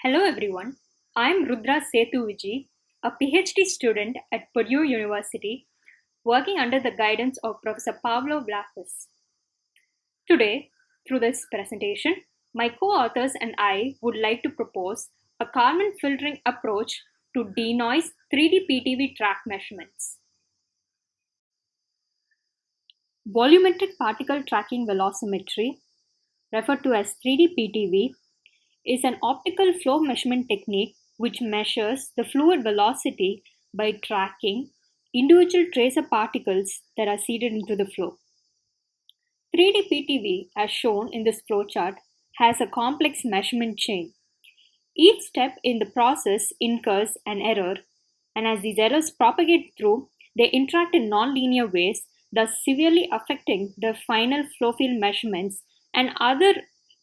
Hello everyone, I am Rudra Sethuvaji, a PhD student at Purdue University working under the guidance of Professor Pavlo Vlachis. Today, through this presentation, my co-authors and I would like to propose a Kalman filtering approach to denoise 3D PTV track measurements. Volumetric particle tracking velocimetry, referred to as 3D PTV, is an optical flow measurement technique which measures the fluid velocity by tracking individual tracer particles that are seeded into the flow. 3D PTV, as shown in this flowchart, has a complex measurement chain. Each step in the process incurs an error, and as these errors propagate through, they interact in nonlinear ways, thus severely affecting the final flow field measurements and other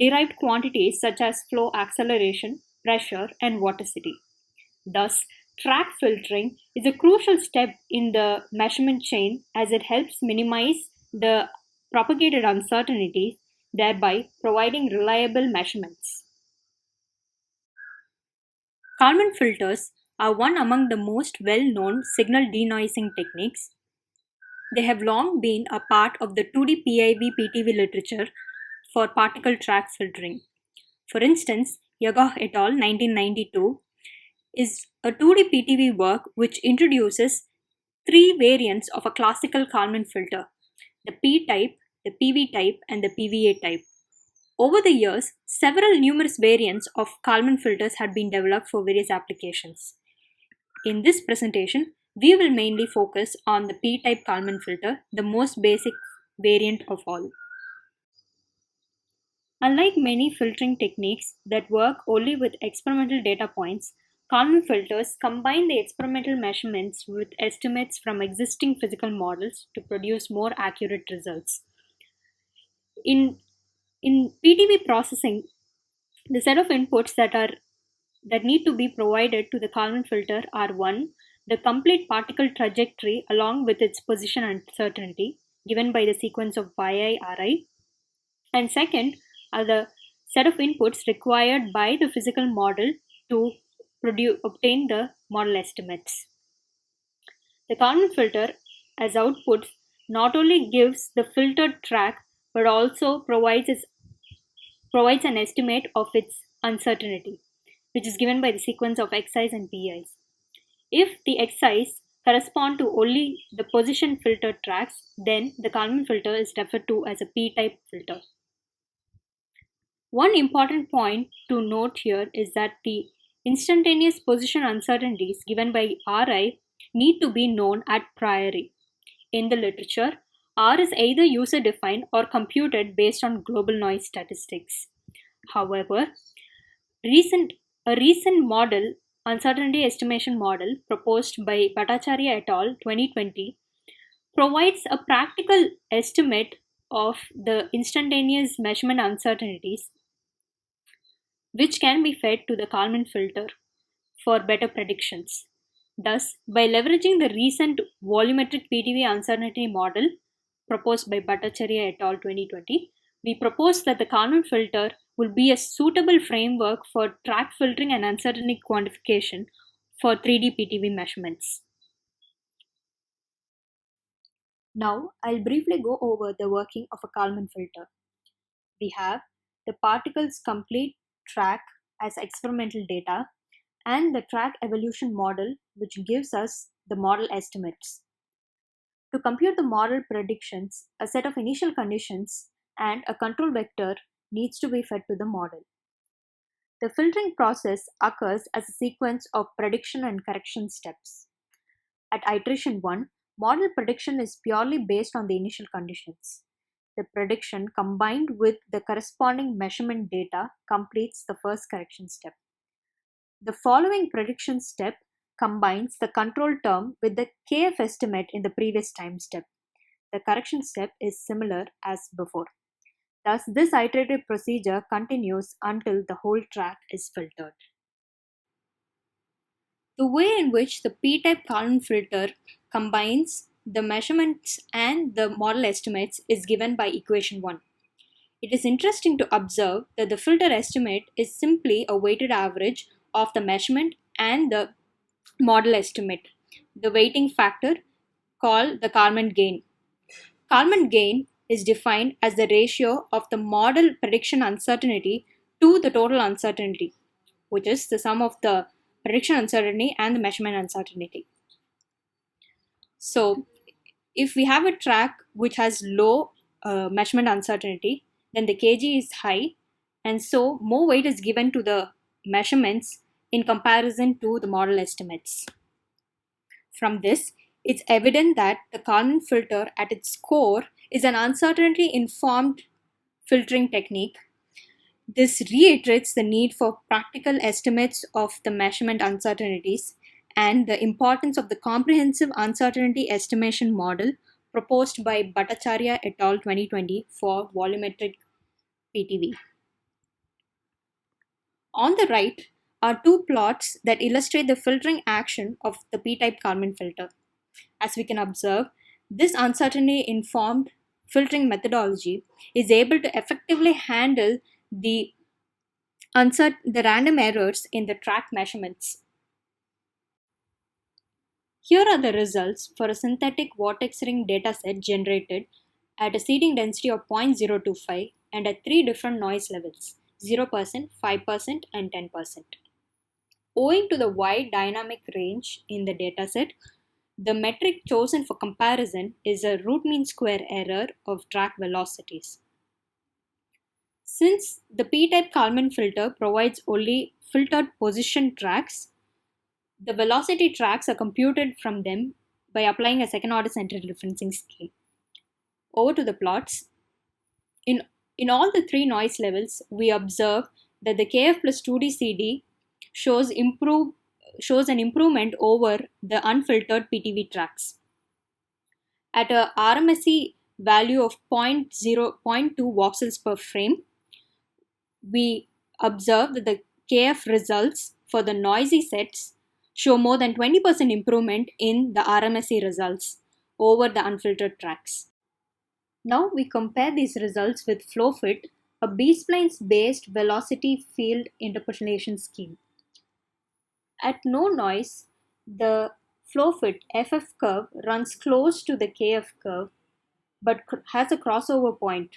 derived quantities such as flow acceleration, pressure, and vorticity. Thus, track filtering is a crucial step in the measurement chain as it helps minimize the propagated uncertainties, thereby providing reliable measurements. Kalman filters are one among the most well-known signal denoising techniques. They have long been a part of the 2D PIV-PTV literature for particle track filtering. For instance, Yagov et al. 1992 is a 2D PTV work which introduces three variants of a classical Kalman filter: the P-type, the PV-type, and the PVA type. Over the years, several numerous variants of Kalman filters had been developed for various applications. In this presentation, we will mainly focus on the P-type Kalman filter, the most basic variant of all. Unlike many filtering techniques that work only with experimental data points, Kalman filters combine the experimental measurements with estimates from existing physical models to produce more accurate results. In PTV processing, the set of inputs that need to be provided to the Kalman filter are: one, the complete particle trajectory along with its position uncertainty given by the sequence of yi ri, and second are the set of inputs required by the physical model to obtain the model estimates. The Kalman filter as output not only gives the filtered track but also provides an estimate of its uncertainty, which is given by the sequence of xi's and pi's. If the xi's correspond to only the position filtered tracks, then the Kalman filter is referred to as a p-type filter. One important point to note here is that the instantaneous position uncertainties given by Ri need to be known a priori. In the literature, R is either user-defined or computed based on global noise statistics. However, a recent model, uncertainty estimation model proposed by Bhattacharya et al. 2020, provides a practical estimate of the instantaneous measurement uncertainties which can be fed to the Kalman filter for better predictions. Thus, by leveraging the recent volumetric PTV uncertainty model proposed by Bhattacharya et al. 2020, we propose that the Kalman filter will be a suitable framework for track filtering and uncertainty quantification for 3D PTV measurements. Now, I'll briefly go over the working of a Kalman filter. We have the particle's complete track as experimental data and the track evolution model, which gives us the model estimates. To compute the model predictions, a set of initial conditions and a control vector needs to be fed to the model. The filtering process occurs as a sequence of prediction and correction steps. At iteration 1, model prediction is purely based on the initial conditions. The prediction combined with the corresponding measurement data completes the first correction step. The following prediction step combines the control term with the KF estimate in the previous time step. The correction step is similar as before. Thus, this iterative procedure continues until the whole track is filtered. The way in which the p-type Kalman filter combines the measurements and the model estimates is given by equation 1. It is interesting to observe that the filter estimate is simply a weighted average of the measurement and the model estimate, the weighting factor called the Kalman gain. Kalman gain is defined as the ratio of the model prediction uncertainty to the total uncertainty, which is the sum of the prediction uncertainty and the measurement uncertainty. So, if we have a track which has low measurement uncertainty, then the kg is high, and so more weight is given to the measurements in comparison to the model estimates. From this, it's evident that the Kalman filter at its core is an uncertainty informed filtering technique. This reiterates the need for practical estimates of the measurement uncertainties and the importance of the comprehensive uncertainty estimation model proposed by Bhattacharya et al. 2020 for volumetric PTV. On the right are two plots that illustrate the filtering action of the p-type Kalman filter. As we can observe, this uncertainty-informed filtering methodology is able to effectively handle the random errors in the track measurements. Here are the results for a synthetic vortex ring dataset generated at a seeding density of 0.025 and at three different noise levels, 0%, 5%, and 10%. Owing to the wide dynamic range in the dataset, the metric chosen for comparison is a root mean square error of track velocities. Since the p-type Kalman filter provides only filtered position tracks, the velocity tracks are computed from them by applying a second order central referencing scheme. Over to the plots. In all the three noise levels, we observe that the KF plus 2D-CD shows an improvement over the unfiltered PTV tracks. At a RMSE value of 0.2 voxels per frame, we observe that the KF results for the noisy sets show more than 20% improvement in the RMSE results over the unfiltered tracks. Now we compare these results with FlowFit, a B-splines based velocity field interpolation scheme. At no noise, the FlowFit FF curve runs close to the KF curve but has a crossover point.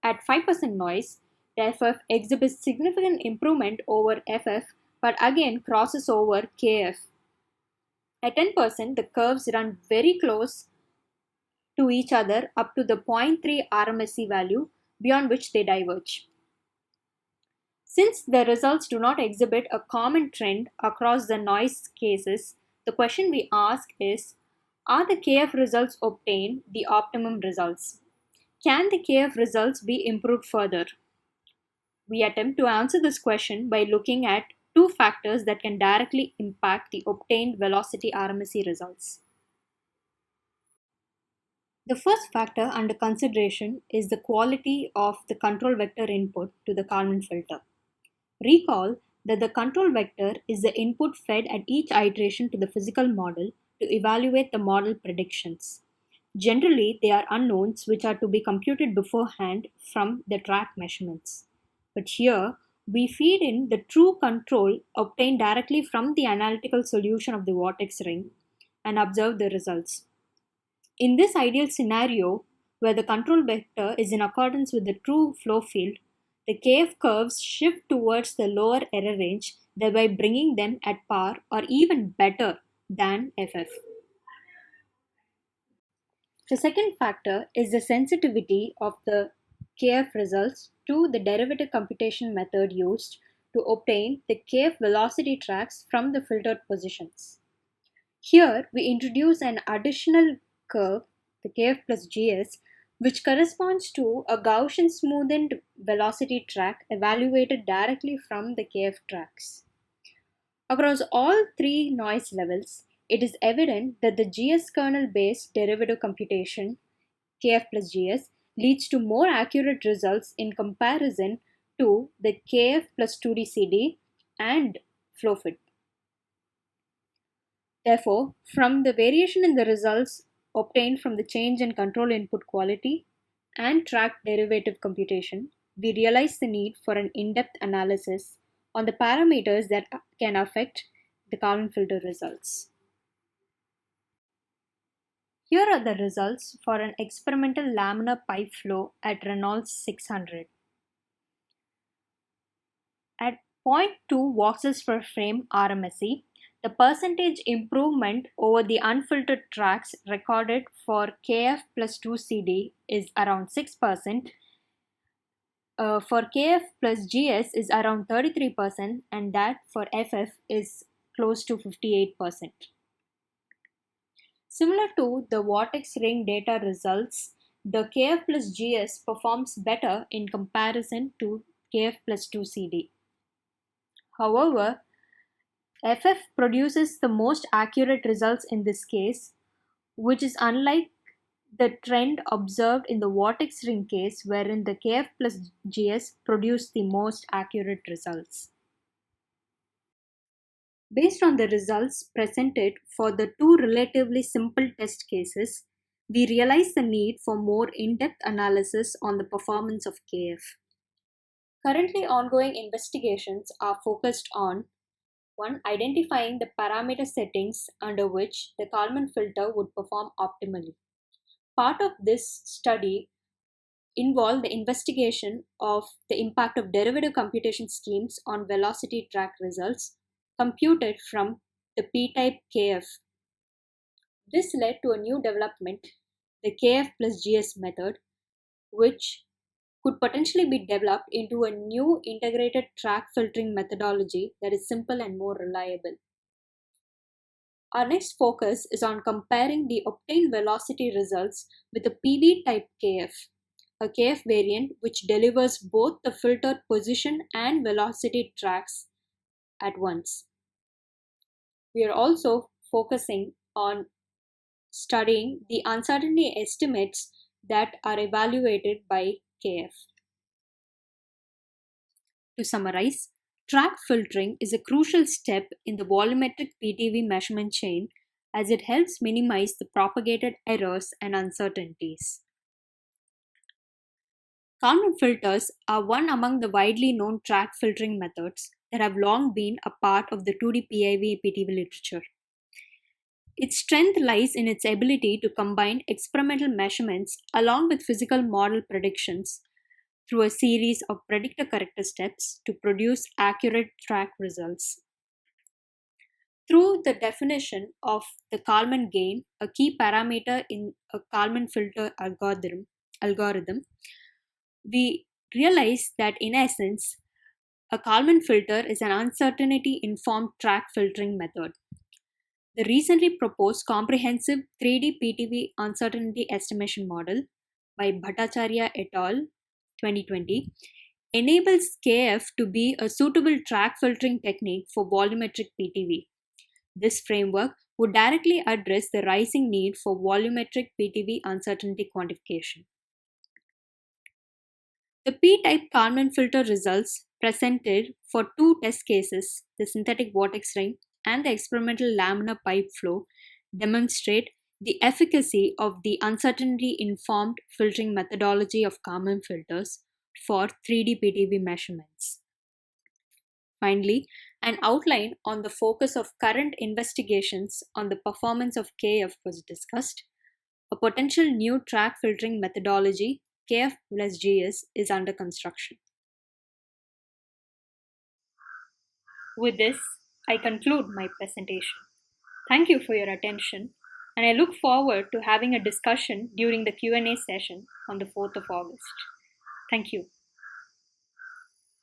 At 5% noise, the FF exhibits significant improvement over FF but again crosses over KF. At 10%, the curves run very close to each other up to the 0.3 RMSE value, beyond which they diverge. Since the results do not exhibit a common trend across the noise cases, the question we ask is, are the KF results obtained the optimum results? Can the KF results be improved further? We attempt to answer this question by looking at two factors that can directly impact the obtained velocity RMSE results. The first factor under consideration is the quality of the control vector input to the Kalman filter. Recall that the control vector is the input fed at each iteration to the physical model to evaluate the model predictions. Generally, they are unknowns which are to be computed beforehand from the track measurements. But here, we feed in the true control obtained directly from the analytical solution of the vortex ring and observe the results. In this ideal scenario, where the control vector is in accordance with the true flow field, the KF curves shift towards the lower error range, thereby bringing them at par or even better than FF. The second factor is the sensitivity of the KF results to the derivative computation method used to obtain the KF velocity tracks from the filtered positions. Here, we introduce an additional curve, the KF plus GS, which corresponds to a Gaussian smoothened velocity track evaluated directly from the KF tracks. Across all three noise levels, it is evident that the GS kernel based derivative computation, KF plus GS, leads to more accurate results in comparison to the KF plus 2D-CD and FlowFit. Therefore, from the variation in the results obtained from the change in control input quality and track derivative computation, we realized the need for an in-depth analysis on the parameters that can affect the Kalman filter results. Here are the results for an experimental laminar pipe flow at Reynolds 600. At 0.2 voxels per frame RMSE, the percentage improvement over the unfiltered tracks recorded for KF plus 2CD is around 6%, for KF plus GS is around 33%, and that for FF is close to 58%. Similar to the vortex ring data results, the KF plus GS performs better in comparison to KF plus 2CD. However, FF produces the most accurate results in this case, which is unlike the trend observed in the vortex ring case, wherein the KF plus GS produced the most accurate results. Based on the results presented for the two relatively simple test cases, we realized the need for more in-depth analysis on the performance of KF. Currently ongoing investigations are focused on 1. Identifying the parameter settings under which the Kalman filter would perform optimally. Part of this study involved the investigation of the impact of derivative computation schemes on velocity track results computed from the p-type KF. This led to a new development, the KF plus GS method, which could potentially be developed into a new integrated track filtering methodology that is simple and more reliable. Our next focus is on comparing the obtained velocity results with a PV type KF, a KF variant which delivers both the filtered position and velocity tracks at once. We are also focusing on studying the uncertainty estimates that are evaluated by KF. To summarize, track filtering is a crucial step in the volumetric PTV measurement chain as it helps minimize the propagated errors and uncertainties. Kalman filters are one among the widely known track filtering methods that have long been a part of the 2D PIV PTV literature. Its strength lies in its ability to combine experimental measurements along with physical model predictions through a series of predictor-corrector steps to produce accurate track results. Through the definition of the Kalman gain, a key parameter in a Kalman filter algorithm, we realize that in essence, a Kalman filter is an uncertainty-informed track filtering method. The recently proposed comprehensive 3D PTV uncertainty estimation model by Bhattacharya et al. 2020 enables KF to be a suitable track filtering technique for volumetric PTV. This framework would directly address the rising need for volumetric PTV uncertainty quantification. The p-type Kalman filter results presented for two test cases, the synthetic vortex ring and the experimental laminar pipe flow, demonstrate the efficacy of the uncertainty-informed filtering methodology of Kalman filters for 3D PTV measurements. Finally, an outline on the focus of current investigations on the performance of KF was discussed. A potential new track filtering methodology, KF plus GS, is under construction. With this, I conclude my presentation. Thank you for your attention, and I look forward to having a discussion during the Q&A session on the 4th of August. Thank you.